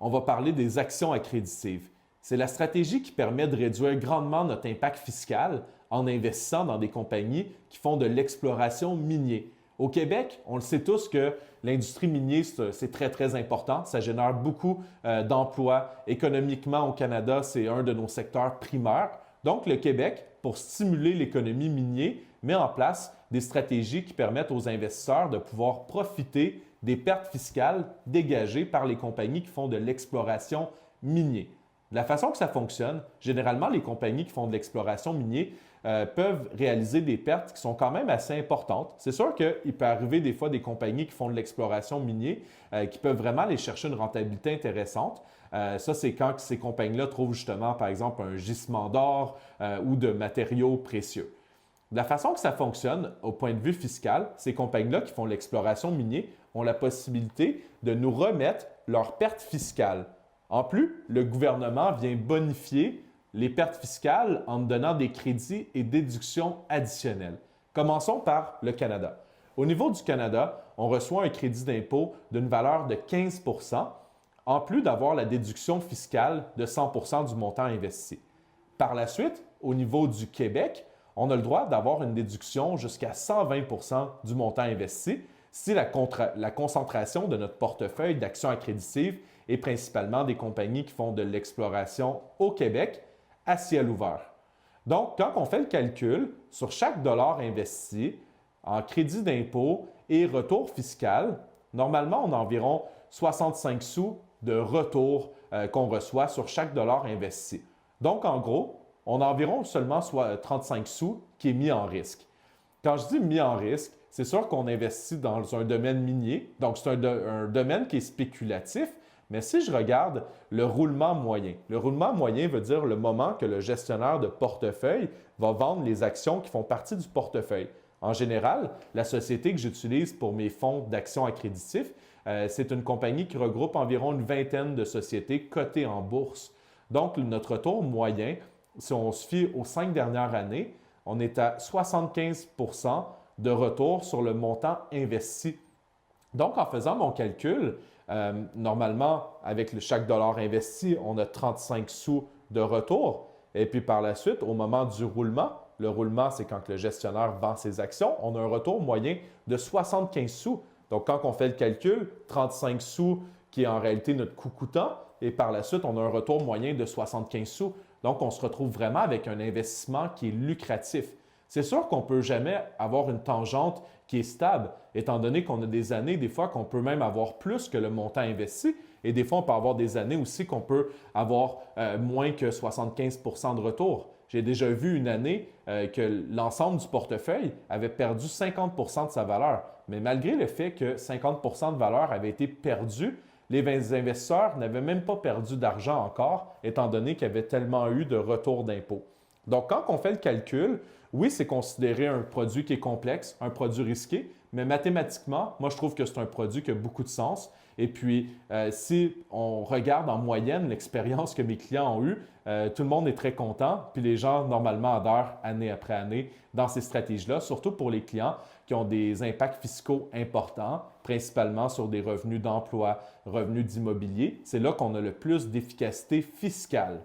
on va parler des actions accréditives. C'est la stratégie qui permet de réduire grandement notre impact fiscal en investissant dans des compagnies qui font de l'exploration minière. Au Québec, on le sait tous que l'industrie minière, c'est très, très important. Ça génère beaucoup d'emplois. Économiquement, au Canada, c'est un de nos secteurs primaires. Donc, le Québec, pour stimuler l'économie minière, met en place des stratégies qui permettent aux investisseurs de pouvoir profiter des pertes fiscales dégagées par les compagnies qui font de l'exploration minière. De la façon que ça fonctionne, généralement, les compagnies qui font de l'exploration minière peuvent réaliser des pertes qui sont quand même assez importantes. C'est sûr qu'il peut arriver des fois des compagnies qui font de l'exploration minière qui peuvent vraiment aller chercher une rentabilité intéressante. Ça, c'est quand ces compagnies-là trouvent justement, par exemple, un gisement d'or ou de matériaux précieux. De la façon que ça fonctionne au point de vue fiscal, ces compagnies-là qui font l'exploration minière ont la possibilité de nous remettre leurs pertes fiscales. En plus, le gouvernement vient bonifier les pertes fiscales en donnant des crédits et déductions additionnelles. Commençons par le Canada. Au niveau du Canada, on reçoit un crédit d'impôt d'une valeur de 15 en plus d'avoir la déduction fiscale de 100 du montant investi. Par la suite, au niveau du Québec, on a le droit d'avoir une déduction jusqu'à 120 du montant investi si la concentration de notre portefeuille d'actions accréditives est principalement des compagnies qui font de l'exploration au Québec à ciel ouvert. Donc, quand on fait le calcul sur chaque dollar investi en crédit d'impôt et retour fiscal, normalement, on a environ 65 sous de retour qu'on reçoit sur chaque dollar investi. Donc, en gros, on a environ seulement 35 sous qui est mis en risque. Quand je dis mis en risque, c'est sûr qu'on investit dans un domaine minier, donc c'est un domaine qui est spéculatif, mais si je regarde le roulement moyen veut dire le moment que le gestionnaire de portefeuille va vendre les actions qui font partie du portefeuille. En général, la société que j'utilise pour mes fonds d'actions accréditifs, c'est une compagnie qui regroupe environ une vingtaine de sociétés cotées en bourse. Donc, notre taux moyen, si on se fie aux 5 dernières années, on est à 75 de retour sur le montant investi. Donc, en faisant mon calcul, normalement, avec chaque dollar investi, on a 35 sous de retour. Et puis par la suite, au moment du roulement, le roulement, c'est quand le gestionnaire vend ses actions, on a un retour moyen de 75 sous. Donc, quand on fait le calcul, 35 sous qui est en réalité notre coût coûtant, et par la suite, on a un retour moyen de 75 sous. Donc, on se retrouve vraiment avec un investissement qui est lucratif. C'est sûr qu'on ne peut jamais avoir une tangente qui est stable, étant donné qu'on a des années, des fois, qu'on peut même avoir plus que le montant investi, et des fois, on peut avoir des années aussi qu'on peut avoir moins que 75 de retour. J'ai déjà vu une année que l'ensemble du portefeuille avait perdu 50 de sa valeur, mais malgré le fait que 50 de valeur avait été perdu, les investisseurs n'avaient même pas perdu d'argent encore, étant donné qu'il y avait tellement eu de retour d'impôt. Donc, quand on fait le calcul, oui, c'est considéré un produit qui est complexe, un produit risqué, mais mathématiquement, moi, je trouve que c'est un produit qui a beaucoup de sens. Et puis, si on regarde en moyenne l'expérience que mes clients ont eue, tout le monde est très content, puis les gens, normalement, adhèrent année après année dans ces stratégies-là, surtout pour les clients qui ont des impacts fiscaux importants, principalement sur des revenus d'emploi, revenus d'immobilier. C'est là qu'on a le plus d'efficacité fiscale.